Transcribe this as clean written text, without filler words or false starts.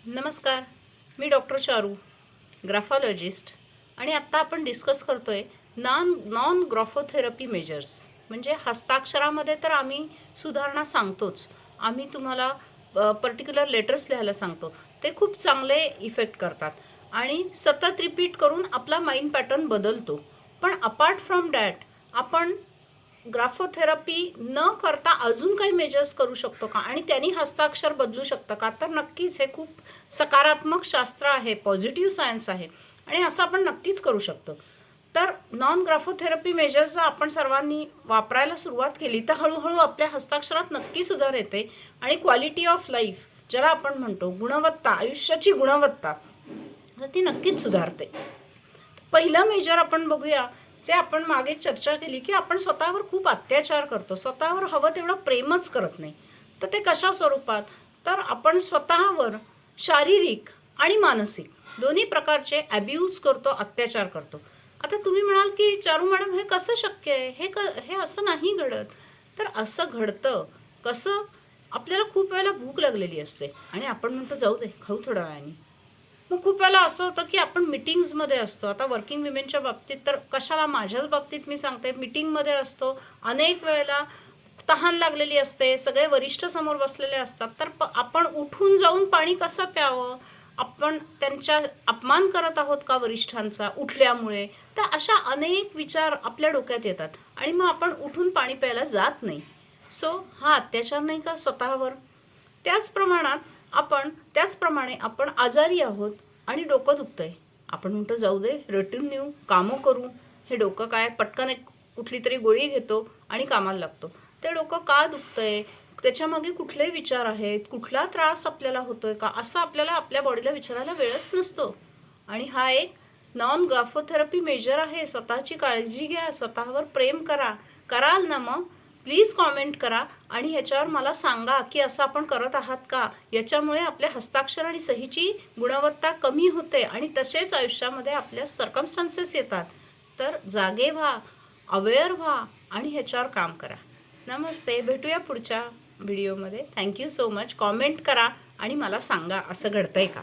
नमस्कार, मी डॉक्टर चारू, ग्राफॉलॉजिस्ट. आणि आत्ता आपण डिस्कस करतोय नॉन ग्राफोथेरपी मेजर्स. म्हणजे हस्ताक्षरामध्ये तर आम्ही सुधारणा सांगतोच. आम्ही तुम्हाला पर्टिक्युलर लेटर्स लिहायला सांगतो. ते खूप चांगले इफेक्ट करतात आणि सतत रिपीट करून आपला माइंड पॅटर्न बदलतो. पण अपार्ट फ्रॉम दॅट आपण ग्राफोथेरपी न करता अजून काही मेजर्स करू शकतो का, आणि त्यांनी हस्ताक्षर बदलू शकतं का? तर नक्कीच हे खूप सकारात्मक शास्त्र आहे, पॉझिटिव्ह सायन्स आहे आणि असं आपण नक्कीच करू शकतो. तर नॉन ग्राफोथेरपी मेजर्स जर आपण सर्वांनी वापरायला सुरुवात केली तर हळूहळू आपल्या हस्ताक्षरात नक्की सुधार येते आणि क्वालिटी ऑफ लाईफ, ज्याला आपण म्हणतो गुणवत्ता, आयुष्याची गुणवत्ता, तर ती नक्कीच सुधारते. पहिलं मेजर आपण बघूया, जे आपण मागे चर्चा केली की आपण स्वतःवर खूप अत्याचार करतो, स्वतःवर हवं तेवढं प्रेमच करत नाही. तर ते कशा स्वरूपात? तर आपण स्वतःवर शारीरिक आणि मानसिक दोन्ही प्रकारचे ॲब्यूज करतो, अत्याचार करतो. आता तुम्ही म्हणाल की चारू मॅडम हे कसं शक्य आहे, हे असं नाही घडत. तर असं घडतं कसं? आपल्याला खूप वेळेला भूक लागलेली असते आणि आपण म्हणतो जाऊ दे, खाऊ थोड्या वेळाने. मग खूप वेळेला असं होतं की आपण मिटिंग्समध्ये असतो. आता वर्किंग विमेनच्या बाबतीत तर कशाला, माझ्याच बाबतीत मी सांगते, मिटिंगमध्ये असतो, अनेक वेळेला तहान लागलेली असते, सगळे वरिष्ठ समोर बसलेले असतात, तर आपण उठून जाऊन पाणी कसं प्यावं? आपण त्यांच्या अपमान करत आहोत का वरिष्ठांचा उठल्यामुळे? तर अशा अनेक विचार आपल्या डोक्यात येतात आणि मग आपण उठून पाणी प्यायला जात नाही. सो हा अत्याचार नाही का स्वतःवर? त्याचप्रमाणे आपण आजारी आहोत आणि डोकं दुखतंय. आपण म्हणतो जाऊ दे, रटून नेऊ, कामं करू. हे डोकं काय, पटकन एक कुठली तरी गोळी घेतो आणि कामाला लागतो. ते डोकं का दुखतंय, त्याच्यामागे कुठले विचार आहेत, कुठला त्रास आपल्याला होतोय का, असं आपल्याला आपल्या बॉडीला विचारायला वेळच नसतो. आणि हा एक नॉन ग्राफोथेरपी मेजर आहे. स्वतःची काळजी घ्या, स्वतःवर प्रेम करा. कराल ना? मग प्लीज कॉमेंट करा आणि ह्याच्यावर मला सांगा की असं आपण करत आहात का. याच्यामुळे आपल्या हस्ताक्षर आणि सहीची गुणवत्ता कमी होते आणि तसेच आयुष्यामध्ये आपल्या सर्कमस्टान्सेस येतात. तर जागे व्हा, अवेअर व्हा आणि ह्याच्यावर काम करा. नमस्ते, भेटूया पुढच्या व्हिडिओमध्ये. Thank you so much. कॉमेंट करा आणि मला सांगा असं घडतंय का.